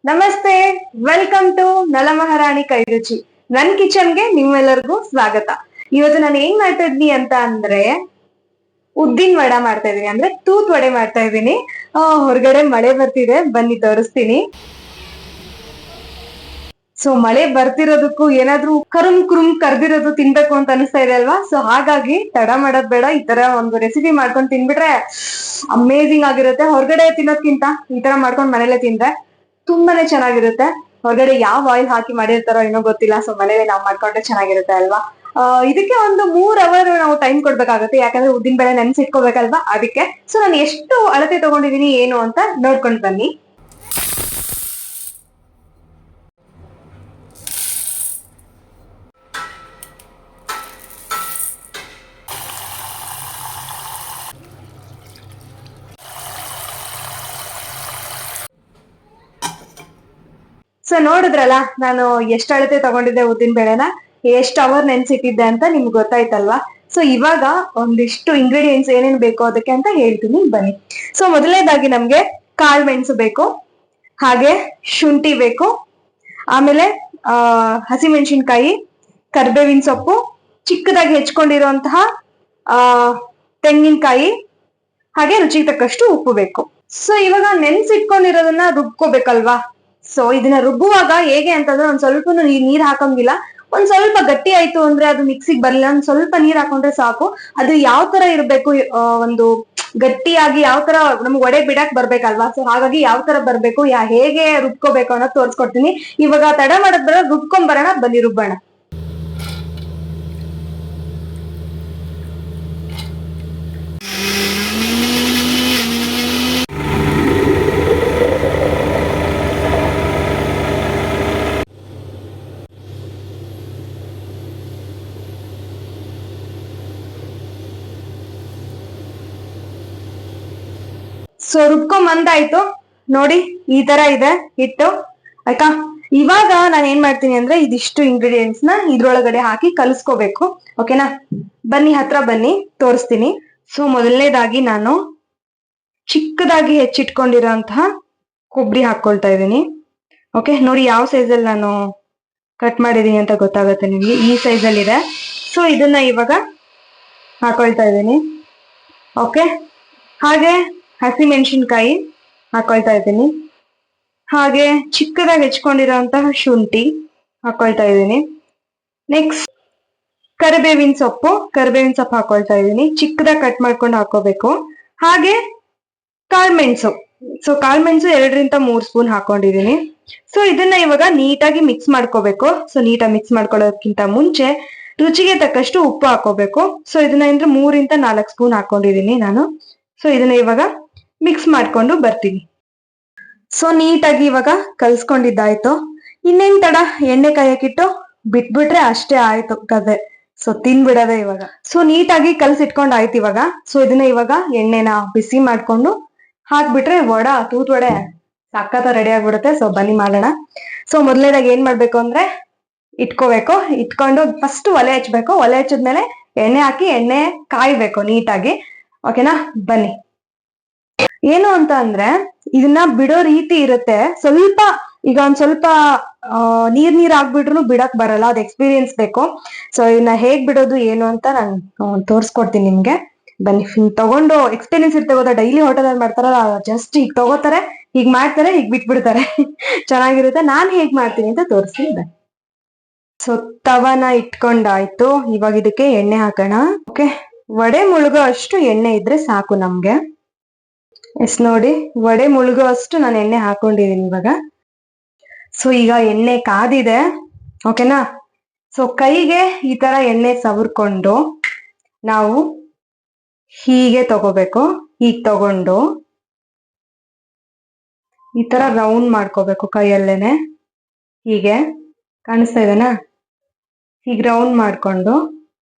ನಮಸ್ತೆ, welcome to ನಲಮಹಾರಾಣಿ ಕೈ ರುಚಿ. ನನ್ ಕಿಚನ್ಗೆ ನಿಮ್ಮೆಲ್ಲರಿಗೂ ಸ್ವಾಗತ. ಇವತ್ತು ನಾನು ಏನ್ ಮಾಡ್ತಾ ಇದ್ದೀನಿ ಅಂತ ಅಂದ್ರೆ ಉದ್ದಿನ ವಡ ಮಾಡ್ತಾ ಇದೀನಿ, ಅಂದ್ರೆ ತೂತ್ ವಡೆ ಮಾಡ್ತಾ ಇದೀನಿ. ಹೊರಗಡೆ ಮಳೆ ಬರ್ತಿದೆ, ಬನ್ನಿ ತೋರಿಸ್ತೀನಿ. ಸೊ ಮಳೆ ಬರ್ತಿರೋದಕ್ಕೂ ಏನಾದ್ರೂ ಕುರುಮ್ ಕರ್ದಿರೋದು ತಿನ್ಬೇಕು ಅಂತ ಅನಿಸ್ತಾ ಇದೆ ಅಲ್ವಾ? ಸೊ ಹಾಗಾಗಿ ತಡ ಮಾಡೋದ್ ಬೇಡ, ಈ ತರ ಒಂದು ರೆಸಿಪಿ ಮಾಡ್ಕೊಂಡು ತಿನ್ಬಿಟ್ರೆ ಅಮೇಝಿಂಗ್ ಆಗಿರುತ್ತೆ. ಹೊರಗಡೆ ತಿನ್ನೋದ್ಕಿಂತ ಈ ತರ ಮಾಡ್ಕೊಂಡು ಮನೇಲೆ ತಿಂದ್ರೆ ತುಂಬಾನೇ ಚೆನ್ನಾಗಿರುತ್ತೆ. ಹೊರಗಡೆ ಯಾವ ಆಯಿಲ್ ಹಾಕಿ ಮಾಡಿರ್ತಾರೋ ಏನೋ ಗೊತ್ತಿಲ್ಲ. ಸೊ ಮನೇಲಿ ನಾವು ಮಾಡ್ಕೊಂಡ್ರೆ ಚೆನ್ನಾಗಿರುತ್ತೆ ಅಲ್ವಾ? ಇದಕ್ಕೆ ಒಂದು 3 ಅವರ್ ನಾವು ಟೈಮ್ ಕೊಡ್ಬೇಕಾಗುತ್ತೆ, ಯಾಕಂದ್ರೆ ಉದ್ದಿನ ಬೇಳೆ ನೆನ್ಸಿಟ್ಕೋಬೇಕಲ್ವಾ? ಅದಕ್ಕೆ ಸೊ ನಾನು ಎಷ್ಟು ಅಳತೆ ತಗೊಂಡಿದೀನಿ ಏನು ಅಂತ ನೋಡ್ಕೊಂಡ್ ಬನ್ನಿ. ಸೊ ನೋಡಿದ್ರಲ್ಲ, ನಾನು ಎಷ್ಟು ಅಳತೆ ತಗೊಂಡಿದ್ದೆ ಉದ್ದಿನ ಬೇಳೆನ, ಎಷ್ಟು ಅವರ್ ನೆನ್ಸಿಟ್ಟಿದ್ದೆ ಅಂತ ನಿಮ್ಗೆ ಗೊತ್ತಾಯ್ತಲ್ವಾ? ಸೊ ಇವಾಗ ಒಂದಿಷ್ಟು ಇಂಗ್ರೀಡಿಯೆಂಟ್ಸ್ ಏನೇನ್ ಬೇಕು ಅದಕ್ಕೆ ಅಂತ ಹೇಳ್ತೀನಿ, ಬನ್ನಿ. ಸೊ ಮೊದಲನೇದಾಗಿ ನಮ್ಗೆ ಕಾಳು ಮೆಣಸು ಬೇಕು, ಹಾಗೆ ಶುಂಠಿ ಬೇಕು, ಆಮೇಲೆ ಹಸಿಮೆಣಸಿನ್ಕಾಯಿ, ಕರ್ಬೇವಿನ ಸೊಪ್ಪು, ಚಿಕ್ಕದಾಗಿ ಹೆಚ್ಕೊಂಡಿರುವಂತಹ ತೆಂಗಿನಕಾಯಿ, ಹಾಗೆ ರುಚಿಗೆ ತಕ್ಕಷ್ಟು ಉಪ್ಪು ಬೇಕು. ಸೊ ಇವಾಗ ನೆನ್ಸಿಟ್ಕೊಂಡಿರೋದನ್ನ ರುಬ್ಕೋಬೇಕಲ್ವಾ? ಸೊ ಇದನ್ನ ರುಬ್ಬುವಾಗ ಹೇಗೆ ಅಂತಂದ್ರೆ ಒಂದ್ ಸ್ವಲ್ಪ ನೀರ್ ಹಾಕಂಗಿಲ್ಲ. ಒಂದ್ ಸ್ವಲ್ಪ ಗಟ್ಟಿ ಆಯ್ತು ಅಂದ್ರೆ ಅದು ಮಿಕ್ಸಿಗೆ ಬರಲ್ಲ, ಒಂದ್ ಸ್ವಲ್ಪ ನೀರ್ ಹಾಕೊಂಡ್ರೆ ಸಾಕು. ಅದು ಯಾವ ತರ ಇರ್ಬೇಕು, ಒಂದು ಗಟ್ಟಿಯಾಗಿ ಯಾವ ತರ ನಮ್ಗೆ ಒಡೆ ಬಿಡಕ್ ಬರ್ಬೇಕಲ್ವಾ? ಸೊ ಹಾಗಾಗಿ ಯಾವ ತರ ಬರ್ಬೇಕು, ಹೇಗೆ ರುಬ್ಕೋಬೇಕು ಅನ್ನೋದು ತೋರ್ಸ್ಕೊಡ್ತೀನಿ. ಇವಾಗ ತಡ ಮಾಡೋದ್ ಬರೋ, ರುಬ್ಕೊಂಡ್ ಬರೋಣ, ಬನ್ನಿ ರುಬ್ಬೋಣ. ಸೊ ರುಬ್ಕೊಂಡ್ ಬಂದಾಯ್ತು ನೋಡಿ, ಈ ತರ ಇದೆ ಹಿಟ್ಟು, ಆಯ್ತಾ? ಇವಾಗ ನಾನು ಏನ್ ಮಾಡ್ತೀನಿ ಅಂದ್ರೆ ಇದಿಷ್ಟು ಇಂಗ್ರೀಡಿಯೆಂಟ್ಸ್ ನ ಇದ್ರೊಳಗಡೆ ಹಾಕಿ ಕಲಿಸ್ಕೋಬೇಕು. ಓಕೆನಾ? ಬನ್ನಿ, ಹತ್ರ ಬನ್ನಿ, ತೋರಿಸ್ತೀನಿ. ಸೊ ಮೊದಲನೇದಾಗಿ ನಾನು ಚಿಕ್ಕದಾಗಿ ಹೆಚ್ಚಿಟ್ಕೊಂಡಿರೋಂತಹ ಕೊಬ್ಬರಿ ಹಾಕೊಳ್ತಾ ಇದ್ದೀನಿ. ಓಕೆ, ನೋಡಿ ಯಾವ ಸೈಜಲ್ಲಿ ನಾನು ಕಟ್ ಮಾಡಿದೀನಿ ಅಂತ ಗೊತ್ತಾಗುತ್ತೆ ನಿಮ್ಗೆ. ಈ ಸೈಜಲ್ಲಿ ಇದೆ. ಸೊ ಇದನ್ನ ಇವಾಗ ಹಾಕೊಳ್ತಾ ಇದ್ದೀನಿ. ಓಕೆ, ಹಾಗೆ ಹಸಿಮೆಣಸಿನ್ಕಾಯಿ ಹಾಕೊಳ್ತಾ ಇದ್ದೀನಿ, ಹಾಗೆ ಚಿಕ್ಕದಾಗಿ ಹೆಚ್ಕೊಂಡಿರೋಂತಹ ಶುಂಠಿ ಹಾಕೊಳ್ತಾ ಇದ್ದೀನಿ. ನೆಕ್ಸ್ಟ್ ಕರಿಬೇವಿನ ಸೊಪ್ಪು ಹಾಕೊಳ್ತಾ ಇದ್ದೀನಿ, ಚಿಕ್ಕದಾಗಿ ಕಟ್ ಮಾಡ್ಕೊಂಡು ಹಾಕೋಬೇಕು. ಹಾಗೆ ಕಾಳ್ಮೆಣಸು, ಸೊ ಕಾಳ್ಮೆಣಸು 2 ರಿಂದ 3 ಸ್ಪೂನ್ ಹಾಕೊಂಡಿದೀನಿ. ಸೊ ಇದನ್ನ ಇವಾಗ ನೀಟಾಗಿ ಮಿಕ್ಸ್ ಮಾಡ್ಕೋಬೇಕು. ಸೊ ನೀಟಾಗಿ ಮಿಕ್ಸ್ ಮಾಡ್ಕೊಳ್ಳೋದಕ್ಕಿಂತ ಮುಂಚೆ ರುಚಿಗೆ ತಕ್ಕಷ್ಟು ಉಪ್ಪು ಹಾಕೋಬೇಕು. ಸೊ ಇದನ್ನ 3 ರಿಂದ 4 ಸ್ಪೂನ್ ಹಾಕೊಂಡಿದೀನಿ ನಾನು. ಸೊ ಇದನ್ನ ಇವಾಗ ಮಿಕ್ಸ್ ಮಾಡ್ಕೊಂಡು ಬರ್ತೀನಿ. ಸೊ ನೀಟಾಗಿ ಇವಾಗ ಕಲ್ಸ್ಕೊಂಡಿದ್ದಾಯ್ತು. ಇನ್ನೇನ್ ತಡ, ಎಣ್ಣೆ ಕಾಯಕ್ಕಿಟ್ಟು ಬಿಟ್ಬಿಟ್ರೆ ಅಷ್ಟೇ ಆಯ್ತು ಕತೆ. ಸೊ ತಿನ್ಬಿಡದೆ ಇವಾಗ. ಸೊ ನೀಟಾಗಿ ಕಲ್ಸಿಟ್ಕೊಂಡ್ ಆಯ್ತು ಇವಾಗ. ಸೊ ಇದನ್ನ ಇವಾಗ ಎಣ್ಣೆನ ಬಿಸಿ ಮಾಡ್ಕೊಂಡು ಹಾಕ್ಬಿಟ್ರೆ ತೂತ್ ವಡೆ ಸಖತ್ತ ರೆಡಿ ಆಗ್ಬಿಡುತ್ತೆ. ಸೊ ಬನ್ನಿ ಮಾಡೋಣ. ಸೊ ಮೊದಲನೇದಾಗಿ ಏನ್ ಮಾಡ್ಬೇಕು ಅಂದ್ರೆ ಇಟ್ಕೊಂಡು ಫಸ್ಟ್ ಒಲೆ ಹಚ್ಬೇಕು. ಒಲೆ ಹಚ್ಚಿದ್ಮೇಲೆ ಎಣ್ಣೆ ಹಾಕಿ ಎಣ್ಣೆ ಕಾಯ್ಬೇಕು ನೀಟಾಗಿ. ಓಕೆನಾ? ಬನ್ನಿ. ಏನು ಅಂತ ಅಂದ್ರೆ ಇದನ್ನ ಬಿಡೋ ರೀತಿ ಇರುತ್ತೆ. ಈಗ ಒಂದ್ ಸ್ವಲ್ಪ ನೀರ್ ಆಗ್ಬಿಟ್ರು ಬಿಡಕ್ ಬರಲ್ಲ, ಅದ್ ಎಕ್ಸ್ಪೀರಿಯನ್ಸ್ ಬೇಕು. ಸೊ ಇದನ್ನ ಹೇಗ್ ಬಿಡೋದು ಏನು ಅಂತ ನಾನು ತೋರ್ಸ್ಕೊಡ್ತೀನಿ ನಿಮ್ಗೆ. ಬನ್ನಿ, ತಗೊಂಡು ಎಕ್ಸ್ಪೀರಿಯನ್ಸ್ ಇರ್ತೇ ಗೊತ್ತಾ, ಡೈಲಿ ಹೋಟೆಲ್ ಅಲ್ಲಿ ಮಾಡ್ತಾರಲ್ಲ, ಜಸ್ಟ್ ಈಗ ತಗೋತಾರೆ, ಹೀಗ್ ಮಾಡ್ತಾರೆ, ಹೀಗ್ ಬಿಟ್ಬಿಡ್ತಾರೆ. ಚೆನ್ನಾಗಿರುತ್ತೆ. ನಾನ್ ಹೇಗ್ ಮಾಡ್ತೀನಿ ಅಂತ ತೋರಿಸ್ತೀನಿ. ಸೊ ತವನ ಇಟ್ಕೊಂಡಾಯ್ತು, ಇವಾಗ ಇದಕ್ಕೆ ಎಣ್ಣೆ ಹಾಕೋಣ. ಓಕೆ, ವಡೆ ಮುಳುಗೋ ಅಷ್ಟು ಎಣ್ಣೆ ಇದ್ರೆ ಸಾಕು ನಮ್ಗೆ. ಎಸ್ ನೋಡಿ, ವಡೆ ಮುಳುಗೋ ಅಷ್ಟು ನಾನು ಎಣ್ಣೆ ಹಾಕೊಂಡಿದೀನಿ ಇವಾಗ. ಸೊ ಈಗ ಎಣ್ಣೆ ಕಾದಿದೆ. ಓಕೆನಾ? ಸೊ ಕೈಗೆ ಈ ತರ ಎಣ್ಣೆ ಸವರ್ಕೊಂಡು ನಾವು ಹೀಗೆ ತಗೋಬೇಕು. ಹೀಗ್ ತಗೊಂಡು ಈ ತರ ರೌಂಡ್ ಮಾಡ್ಕೋಬೇಕು ಕೈಯಲ್ಲೇನೆ. ಹೀಗೆ ಕಾಣಿಸ್ತಾ ಇದೆನಾ? ಹೀಗ್ ರೌಂಡ್ ಮಾಡ್ಕೊಂಡು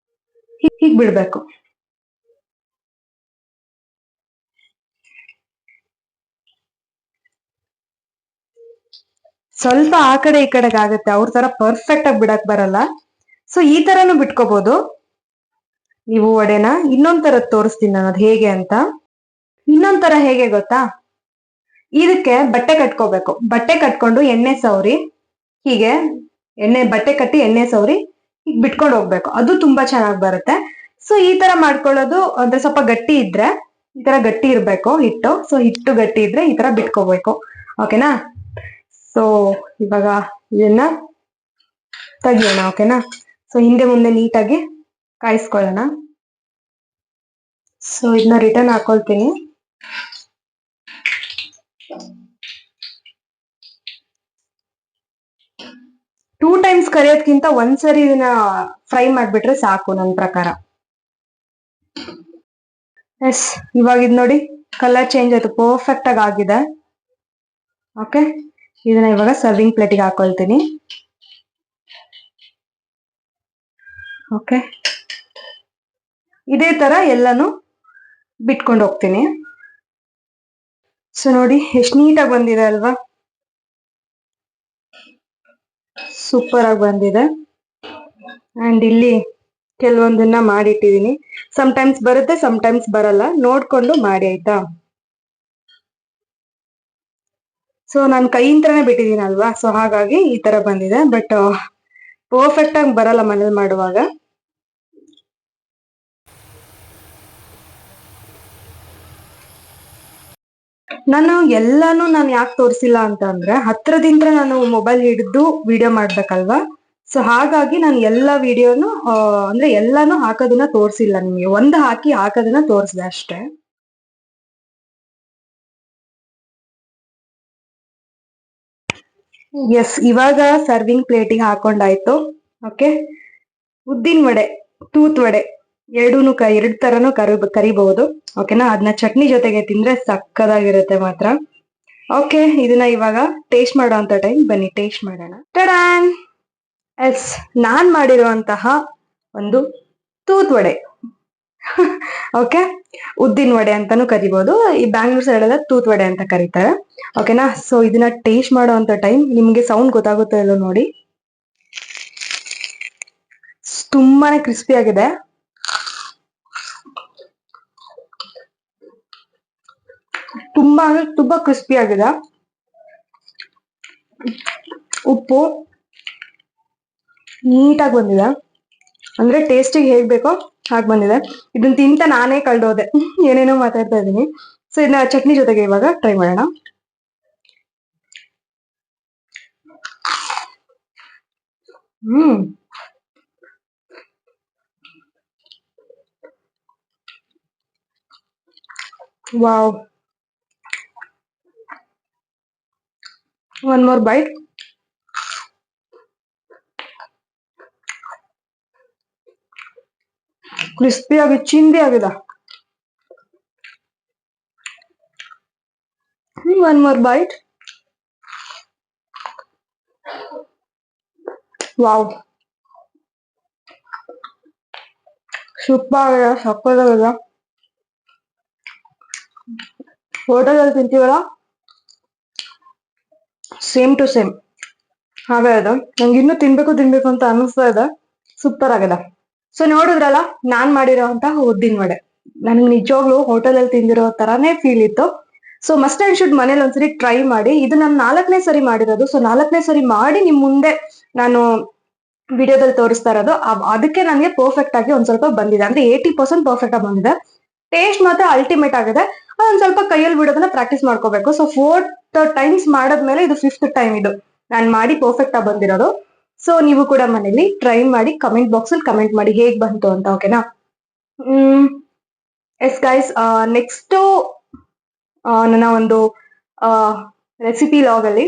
ಹೀಗ್ ಬಿಡ್ಬೇಕು. ಸ್ವಲ್ಪ ಆ ಕಡೆ ಈ ಕಡೆಗೆ ಆಗುತ್ತೆ, ಅವ್ರ ತರ ಪರ್ಫೆಕ್ಟ್ ಆಗಿ ಬಿಡಕ್ ಬರಲ್ಲ. ಸೊ ಈ ತರನು ಬಿಟ್ಕೋಬಹುದು ನೀವು ವಡೆನ. ಇನ್ನೊಂದ್ ತರ ತೋರಿಸ್ತೀನಿ ನಾನು ಅದ್ ಹೇಗೆ ಅಂತ. ಇನ್ನೊಂದ್ ತರ ಹೇಗೆ ಗೊತ್ತಾ? ಇದಕ್ಕೆ ಬಟ್ಟೆ ಕಟ್ಕೋಬೇಕು. ಬಟ್ಟೆ ಕಟ್ಕೊಂಡು ಎಣ್ಣೆ ಸವರಿ ಹೀಗೆ ಬಟ್ಟೆ ಕಟ್ಟಿ ಎಣ್ಣೆ ಸವರಿ ಹೀಗೆ ಬಿಟ್ಕೊಂಡು ಹೋಗ್ಬೇಕು. ಅದು ತುಂಬಾ ಚೆನ್ನಾಗಿ ಬರುತ್ತೆ. ಸೊ ಈ ತರ ಮಾಡ್ಕೊಳ್ಳೋದು ಅಂದ್ರೆ ಸ್ವಲ್ಪ ಗಟ್ಟಿ ಇದ್ರೆ, ಈ ತರ ಗಟ್ಟಿ ಇರ್ಬೇಕು ಹಿಟ್ಟು. ಸೊ ಹಿಟ್ಟು ಗಟ್ಟಿ ಇದ್ರೆ ಈ ತರ ಬಿಟ್ಕೋಬೇಕು. ಓಕೆನಾ? ಸೊ ಇವಾಗ ಇದನ್ನ ತೆಗಿಯೋಣ. ಓಕೆನಾ? ಸೊ ಹಿಂದೆ ಮುಂದೆ ನೀಟಾಗಿ ಕಾಯಿಸ್ಕೊಳ್ಳೋಣ. ಸೊ ಇದನ್ನ ರಿಟರ್ನ್ ಹಾಕೊಳ್ತೀನಿ. ಟೂ ಟೈಮ್ಸ್ ಕರಿಯೋದ್ಕಿಂತ ಒಂದ್ಸರಿ ಇದನ್ನ ಫ್ರೈ ಮಾಡ್ಬಿಟ್ರೆ ಸಾಕು ನನ್ನ ಪ್ರಕಾರ. ಎಸ್, ಇವಾಗ ಇದು ನೋಡಿ ಕಲರ್ ಚೇಂಜ್ ಆಯ್ತು, ಪರ್ಫೆಕ್ಟ್ ಆಗಿ ಆಗಿದೆ. ಓಕೆ, ಇದನ್ನ ಇವಾಗ ಸರ್ವಿಂಗ್ ಪ್ಲೇಟಿಗೆ ಹಾಕೊಳ್ತೀನಿ. ಓಕೆ, ಇದೇ ತರ ಎಲ್ಲಾನು ಬಿಟ್ಕೊಂಡು ಹೋಗ್ತೀನಿ. ಸೊ ನೋಡಿ ಎಷ್ಟು ನೀಟಾಗಿ ಬಂದಿದೆ ಅಲ್ವಾ? ಸೂಪರ್ ಆಗಿ ಬಂದಿದೆ. ಅಂಡ್ ಇಲ್ಲಿ ಕೆಲವೊಂದನ್ನ ಮಾಡಿಟ್ಟಿದೀನಿ. ಸಮ್ಟೈಮ್ಸ್ ಬರುತ್ತೆ, ಸಮ್ಟೈಮ್ಸ್ ಬರಲ್ಲ, ನೋಡ್ಕೊಂಡು ಮಾಡಿ ಆಯ್ತಾ. ಸೊ ನಾನು ಕೈಯಿಂದನೇ ಬಿಟ್ಟಿದ್ದೀನಿ ಅಲ್ವಾ, ಸೊ ಹಾಗಾಗಿ ಈ ತರ ಬಂದಿದೆ. ಬಟ್ ಪರ್ಫೆಕ್ಟ್ ಆಗಿ ಬರಲ್ಲ ಮನೇಲಿ ಮಾಡುವಾಗ. ನಾನು ಯಾಕೆ ತೋರಿಸಿಲ್ಲ ಅಂತ ಅಂದ್ರೆ, ಹತ್ರದಿಂದ ನಾನು ಮೊಬೈಲ್ ಹಿಡಿದು ವಿಡಿಯೋ ಮಾಡ್ಬೇಕಲ್ವಾ. ಸೊ ಹಾಗಾಗಿ ನಾನು ಎಲ್ಲ ವಿಡಿಯೋನು ಅಂದ್ರೆ ಎಲ್ಲಾನು ಹಾಕೋದನ್ನ ತೋರಿಸಿಲ್ಲ ನಿಮ್ಗೆ. ಒಂದು ಹಾಕೋದನ್ನ ತೋರಿಸಿದೆ ಅಷ್ಟೇ. ಎಸ್, ಇವಾಗ ಸರ್ವಿಂಗ್ ಪ್ಲೇಟಿಗೆ ಹಾಕೊಂಡಾಯ್ತು. ಓಕೆ, ಉದ್ದಿನ ವಡೆ, ತೂತ್ ವಡೆ ಎರಡು ತರನು ಕರಿಬಹುದು. ಓಕೆನಾ? ಅದನ್ನ ಚಟ್ನಿ ಜೊತೆಗೆ ತಿಂದ್ರೆ ಸಕ್ಕದಾಗಿರುತ್ತೆ ಮಾತ್ರ. ಓಕೆ, ಇದನ್ನ ಇವಾಗ ಟೇಸ್ಟ್ ಮಾಡೋ ಅಂತ ಟೈಮ್ ಬನ್ನಿ ಟೇಸ್ಟ್ ಮಾಡೋಣ. ಟಡಾನ್! ಎಸ್, ನಾನ್ ಮಾಡಿರುವಂತಹ ಒಂದು ತೂತ್ ವಡೆ. ಓಕೆ, ಉದ್ದಿನ ವಡೆ ಅಂತಾನು ಕರಿಬಹುದು. ಈ ಬ್ಯಾಂಗ್ಳೂರ್ ಸೈಡ್ ಎಲ್ಲ ತೂತ್ ವಡೆ ಅಂತ ಕರೀತಾರೆ. ಓಕೆನಾ? ಸೊ ಇದನ್ನ ಟೇಸ್ಟ್ ಮಾಡೋ ಅಂತ ಟೈಮ್ ನಿಮ್ಗೆ ಸೌಂಡ್ ಗೊತ್ತಾಗುತ್ತೋ ಇಲ್ಲೋ ನೋಡಿ. ತುಂಬಾನೇ ಕ್ರಿಸ್ಪಿ ಆಗಿದೆ. ತುಂಬಾ ಕ್ರಿಸ್ಪಿ ಆಗಿದೆ. ಉಪ್ಪು ನೀಟಾಗಿ ಬಂದಿದೆ, ಅಂದ್ರೆ ಟೇಸ್ಟಿಗೆ ಹೇಗ್ ಬೇಕೋ ಹಾಗೆ ಬಂದಿದೆ. ಇದನ್ನ ತಿಂತ ನಾನೇ ಕಳ್ದೋದೆ, ಏನೇನೋ ಮಾತಾಡ್ತಾ ಇದ್ದೀನಿ. ಸೊ ಇದನ್ನ ಚಟ್ನಿ ಜೊತೆಗೆ ಇವಾಗ ಟ್ರೈ ಮಾಡೋಣ. Wow, one more bite. Crispy ಆಗಿ ಚಿಂದಿ ಆಗಿದೆ. One more bite. Wow, super ಆಗಿದೆ, ಸಕ್ಕತ್ತಾಗಿದೆ. ಹೋಟೆಲಲ್ಲಿ ತಿಂತೀವಲ್ಲ, ಸೇಮ್ ಟು ಸೇಮ್ ಹಾಗೆ ಇದೆ. ನಂಗೆ ಇನ್ನೂ ತಿನ್ಬೇಕು ಅಂತ ಅನಿಸ್ತಾ ಇದೆ. ಸೂಪರ್ ಆಗಿದೆ. ಸೊ ನೋಡಿದ್ರಲ್ಲ ನಾನ್ ಮಾಡಿರೋಂತಹ ಉದ್ದಿನ ವಡೆ. ನನಗೆ ನಿಜವಾಗ್ಲೂ ಹೋಟೆಲಲ್ಲಿ ತಿಂದಿರೋ ತರಾನೇ ಫೀಲ್ ಇತ್ತು. ಸೊ ಮಸ್ಟ್ ಅಂಡ್ ಶುಡ್ ಮನೇಲಿ ಒಂದ್ಸರಿ ಟ್ರೈ ಮಾಡಿ. ಇದು ನಾನು 4ನೇ ಸರಿ ಮಾಡಿರೋದು. ಸೊ 4ನೇ ಸರಿ ಮಾಡಿ ನಿಮ್ ಮುಂದೆ ನಾನು ವಿಡಿಯೋದಲ್ಲಿ ತೋರಿಸ್ತಾ ಇರೋದು. ಅದಕ್ಕೆ ನನಗೆ ಪರ್ಫೆಕ್ಟ್ ಆಗಿ ಒಂದ್ ಸ್ವಲ್ಪ ಬಂದಿದೆ, ಅಂದ್ರೆ 80% ಪರ್ಫೆಕ್ಟ್ ಆಗಿ ಬಂದಿದೆ. ಟೇಸ್ಟ್ ಮಾತ್ರ ಅಲ್ಟಿಮೇಟ್ ಆಗಿದೆ. ಅದೊಂದ್ ಸ್ವಲ್ಪ ಕೈಯಲ್ಲಿ ಬಿಡೋದನ್ನ ಪ್ರಾಕ್ಟೀಸ್ ಮಾಡ್ಕೋಬೇಕು. ಸೊ 4 ಟೈಮ್ಸ್ ಮಾಡಾದ್ಮೇಲೆ ಇದು 5th ಟೈಮ್ ಇದು ನಾನು ಮಾಡಿ ಪರ್ಫೆಕ್ಟ್ ಆಗಿ ಬಂದಿರೋದು. ಸೊ ನೀವು ಕೂಡ ಮನೇಲಿ ಟ್ರೈ ಮಾಡಿ ಕಮೆಂಟ್ ಬಾಕ್ಸ್ ಅಲ್ಲಿ ಕಮೆಂಟ್ ಮಾಡಿ ಹೇಗ್ ಬಂತು ಅಂತ. ಓಕೆನಾ? ಎಸ್ ಗೈಸ್, ನೆಕ್ಸ್ಟ್ ನನ್ನ ಒಂದು ರೆಸಿಪಿ ಲಾಗ್ ಅಲ್ಲಿ,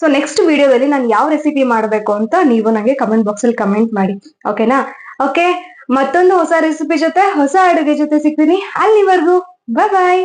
ಸೊ ನೆಕ್ಸ್ಟ್ ವಿಡಿಯೋದಲ್ಲಿ ನಾನು ಯಾವ ರೆಸಿಪಿ ಮಾಡಬೇಕು ಅಂತ ನೀವು ನನಗೆ ಕಮೆಂಟ್ ಬಾಕ್ಸ್ ಅಲ್ಲಿ ಕಮೆಂಟ್ ಮಾಡಿ. ಓಕೆನಾ? ಓಕೆ, ಮತ್ತೊಂದು ಹೊಸ ರೆಸಿಪಿ ಜೊತೆ, ಹೊಸ ಅಡುಗೆ ಜೊತೆ ಸಿಗ್ತೀನಿ. ಅಲ್ಲಿವರೆಗೂ ಬಾಯ್ ಬಾಯ್.